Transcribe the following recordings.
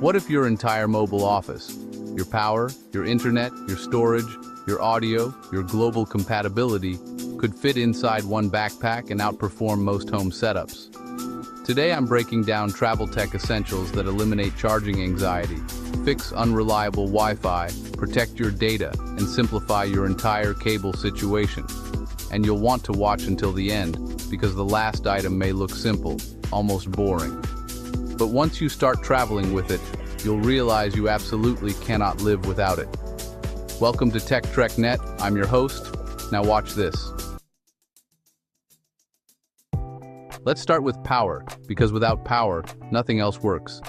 What if your entire mobile office, your power, your internet, your storage, your audio, your global compatibility, could fit inside one backpack and outperform most home setups? Today I'm breaking down travel tech essentials that eliminate charging anxiety, fix unreliable Wi-Fi, protect your data, and simplify your entire cable situation. And you'll want to watch until the end, because the last item may look simple, almost boring. But once you start traveling with it, you'll realize you absolutely cannot live without it. Welcome to Tech Trek Net. I'm your host. Now watch this. Let's start with power, because without power, nothing else works.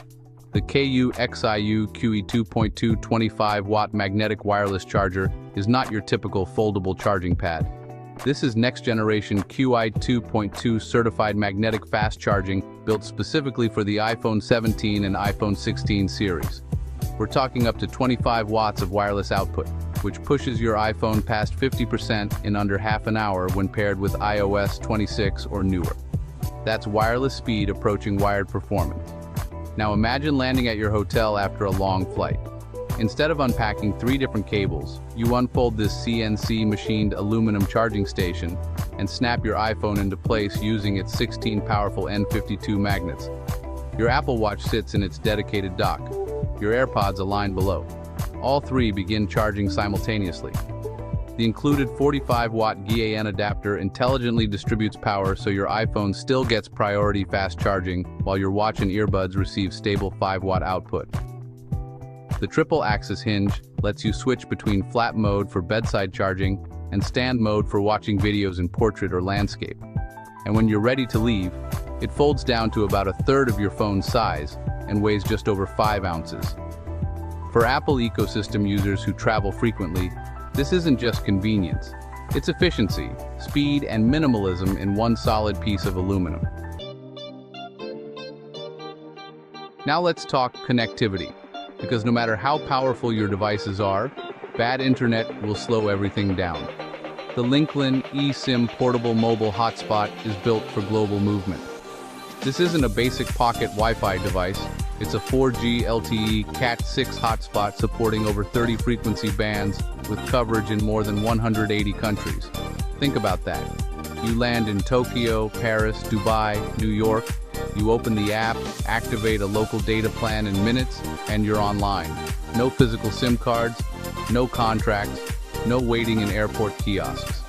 The KU-XIU QE 2.2 25-watt magnetic wireless charger is not your typical foldable charging pad. This is next-generation QI 2.2 certified magnetic fast charging built specifically for the iPhone 17 and iPhone 16 series. We're talking up to 25 watts of wireless output, which pushes your iPhone past 50% in under half an hour when paired with iOS 26 or newer. That's wireless speed approaching wired performance. Now imagine landing at your hotel after a long flight. Instead of unpacking 3 different cables, you unfold this CNC machined aluminum charging station and snap your iPhone into place using its 16 powerful N52 magnets. Your Apple Watch sits in its dedicated dock. Your AirPods align below. All 3 begin charging simultaneously. The included 45-watt GAN adapter intelligently distributes power so your iPhone still gets priority fast charging while your watch and earbuds receive stable 5-watt output. The triple-axis hinge lets you switch between flat mode for bedside charging and stand mode for watching videos in portrait or landscape. And when you're ready to leave, it folds down to about a third of your phone's size and weighs just over 5 ounces. For Apple ecosystem users who travel frequently, this isn't just convenience. It's efficiency, speed, and minimalism in one solid piece of aluminum. Now let's talk connectivity. Because no matter how powerful your devices are, bad internet will slow everything down. The Linklin eSIM portable mobile hotspot is built for global movement. This isn't a basic pocket Wi-Fi device, it's a 4G LTE Cat6 hotspot supporting over 30 frequency bands with coverage in more than 180 countries. Think about that. You land in Tokyo, Paris, Dubai, New York. You open the app, activate a local data plan in minutes, and you're online. No physical SIM cards, no contracts, no waiting in airport kiosks.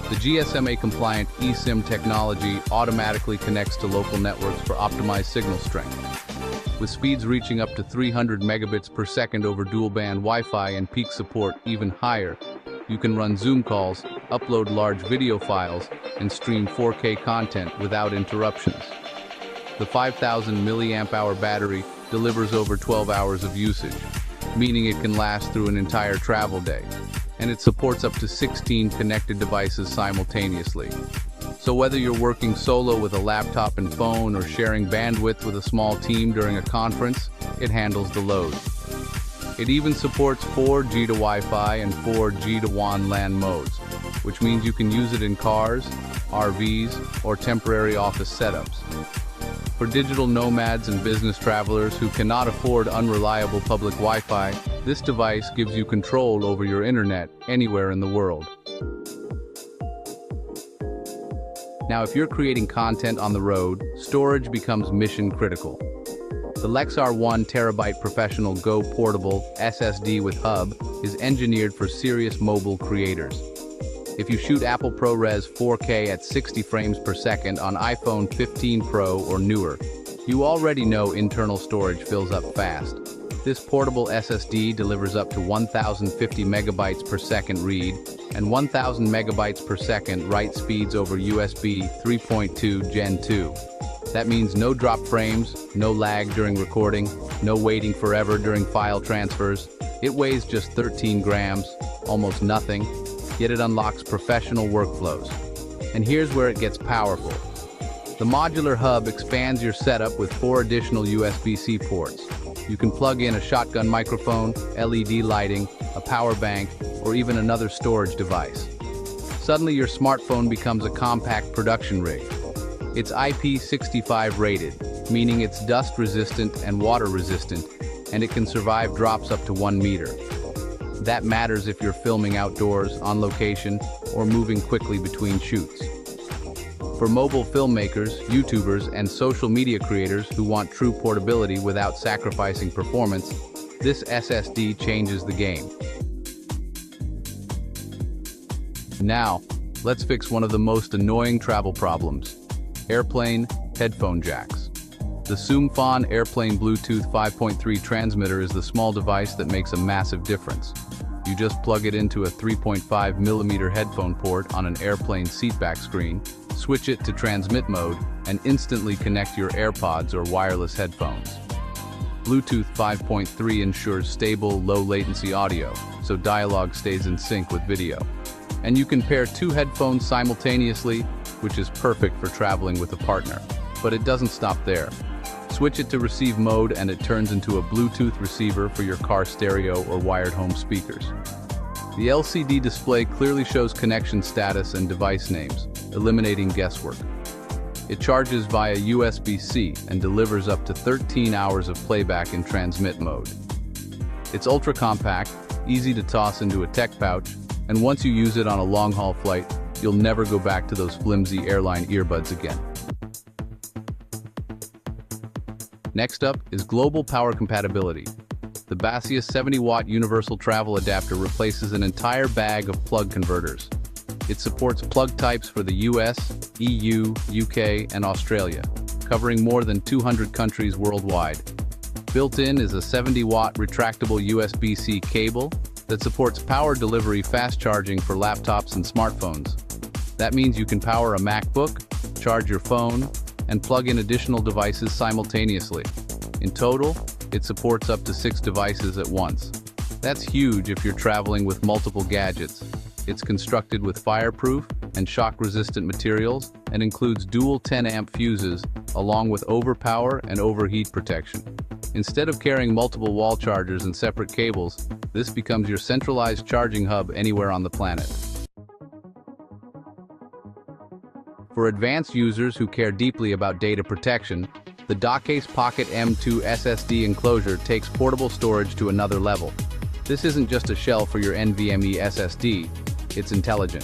The GSMA-compliant eSIM technology automatically connects to local networks for optimized signal strength. With speeds reaching up to 300 megabits per second over dual-band Wi-Fi and peak support even higher, you can run Zoom calls, upload large video files, and stream 4K content without interruptions. The 5,000 milliamp-hour battery delivers over 12 hours of usage, meaning it can last through an entire travel day. And it supports up to 16 connected devices simultaneously. So whether you're working solo with a laptop and phone or sharing bandwidth with a small team during a conference, it handles the load. It even supports 4G to Wi-Fi and 4G to WAN LAN modes, which means you can use it in cars, RVs, or temporary office setups. For digital nomads and business travelers who cannot afford unreliable public Wi-Fi, this device gives you control over your internet anywhere in the world. Now, if you're creating content on the road, storage becomes mission critical. The Lexar 1 terabyte Professional Go Portable SSD with hub is engineered for serious mobile creators. If you shoot Apple ProRes 4K at 60 frames per second on iPhone 15 Pro or newer, you already know internal storage fills up fast. This portable SSD delivers up to 1,050 megabytes per second read and 1,000 megabytes per second write speeds over USB 3.2 Gen 2. That means no drop frames, no lag during recording, no waiting forever during file transfers. It weighs just 13 grams, almost nothing, yet it unlocks professional workflows. And here's where it gets powerful. The modular hub expands your setup with 4 additional USB-C ports. You can plug in a shotgun microphone, LED lighting, a power bank, or even another storage device. Suddenly your smartphone becomes a compact production rig. It's IP65 rated, meaning it's dust resistant and water resistant, and it can survive drops up to 1 meter. That matters if you're filming outdoors, on location, or moving quickly between shoots. For mobile filmmakers, YouTubers, and social media creators who want true portability without sacrificing performance, this SSD changes the game. Now, let's fix one of the most annoying travel problems: airplane headphone jacks. The Zoomphone Airplane Bluetooth 5.3 transmitter is the small device that makes a massive difference. You just plug it into a 3.5mm headphone port on an airplane seatback screen, switch it to transmit mode, and instantly connect your AirPods or wireless headphones. Bluetooth 5.3 ensures stable, low-latency audio, so dialogue stays in sync with video. And you can pair 2 headphones simultaneously, which is perfect for traveling with a partner. But it doesn't stop there. Switch it to receive mode and it turns into a Bluetooth receiver for your car stereo or wired home speakers. The LCD display clearly shows connection status and device names, eliminating guesswork. It charges via USB-C and delivers up to 13 hours of playback in transmit mode. It's ultra compact, easy to toss into a tech pouch, and once you use it on a long-haul flight, you'll never go back to those flimsy airline earbuds again. Next up is global power compatibility. The Baseus 70-watt universal travel adapter replaces an entire bag of plug converters. It supports plug types for the US, EU, UK, and Australia, covering more than 200 countries worldwide. Built in is a 70-watt retractable USB-C cable that supports power delivery fast charging for laptops and smartphones. That means you can power a MacBook, charge your phone, and plug in additional devices simultaneously. In total, it supports up to 6 devices at once. That's huge if you're traveling with multiple gadgets. It's constructed with fireproof and shock-resistant materials and includes dual 10-amp fuses along with overpower and overheat protection. Instead of carrying multiple wall chargers and separate cables, this becomes your centralized charging hub anywhere on the planet. For advanced users who care deeply about data protection, the Docase Pocket M2 SSD enclosure takes portable storage to another level. This isn't just a shell for your NVMe SSD, it's intelligent.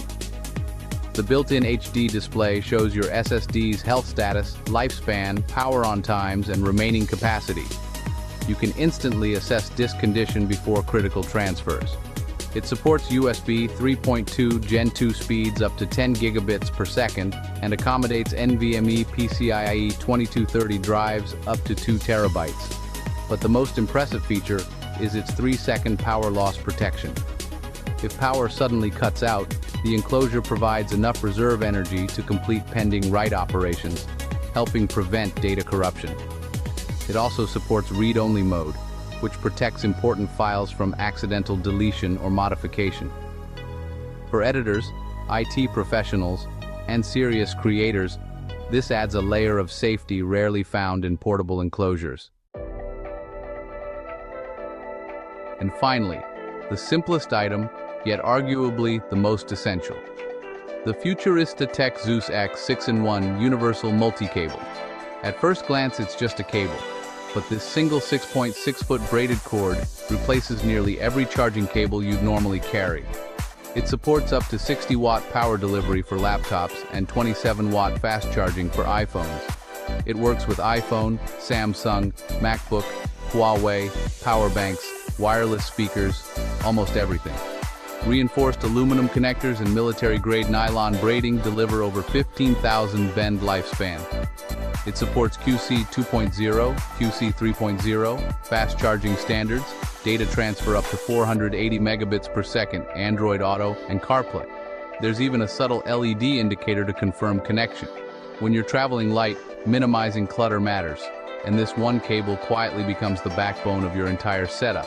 The built-in HD display shows your SSD's health status, lifespan, power on times, and remaining capacity. You can instantly assess disk condition before critical transfers. It supports USB 3.2 Gen 2 speeds up to 10 gigabits per second and accommodates NVMe PCIe 2230 drives up to 2 terabytes. But the most impressive feature is its 3-second power loss protection. If power suddenly cuts out, the enclosure provides enough reserve energy to complete pending write operations, helping prevent data corruption. It also supports read-only mode, which protects important files from accidental deletion or modification. For editors, IT professionals, and serious creators, this adds a layer of safety rarely found in portable enclosures. And finally, the simplest item, yet arguably the most essential. The Futurista Zeus X 6-in-1 Universal Multi-Cable. At first glance, it's just a cable. But this single 6.6-foot braided cord replaces nearly every charging cable you'd normally carry. It supports up to 60-watt power delivery for laptops and 27-watt fast charging for iPhones. It works with iPhone, Samsung, MacBook, Huawei, power banks, wireless speakers, almost everything. Reinforced aluminum connectors and military-grade nylon braiding deliver over 15,000 bend lifespan. It supports QC 2.0, QC 3.0, fast charging standards, data transfer up to 480 megabits per second, Android Auto, and CarPlay. There's even a subtle LED indicator to confirm connection. When you're traveling light, minimizing clutter matters, and this one cable quietly becomes the backbone of your entire setup.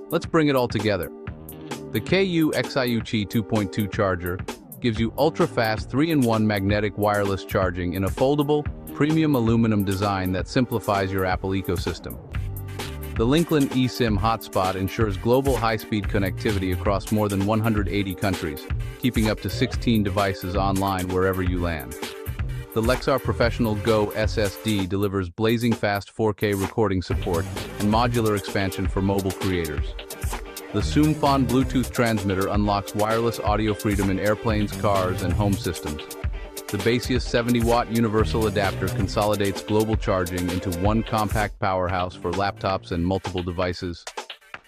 Let's bring it all together. The KU Xiuchi 2.2 charger gives you ultra-fast 3-in-1 magnetic wireless charging in a foldable, premium aluminum design that simplifies your Apple ecosystem. The Linklin eSIM hotspot ensures global high-speed connectivity across more than 180 countries, keeping up to 16 devices online wherever you land. The Lexar Professional Go SSD delivers blazing fast 4K recording support and modular expansion for mobile creators. The Zoom-Phone Bluetooth transmitter unlocks wireless audio freedom in airplanes, cars, and home systems. The Basius 70-watt universal adapter consolidates global charging into one compact powerhouse for laptops and multiple devices.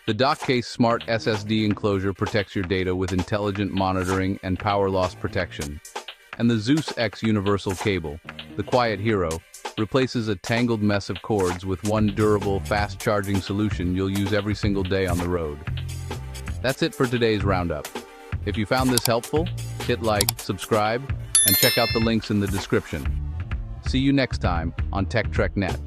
The DockCase Smart SSD enclosure protects your data with intelligent monitoring and power loss protection. And the Zeus X universal cable, the quiet hero, replaces a tangled mess of cords with one durable, fast-charging solution you'll use every single day on the road. That's it for today's roundup. If you found this helpful, hit like, subscribe, and check out the links in the description. See you next time on TechTrekNet.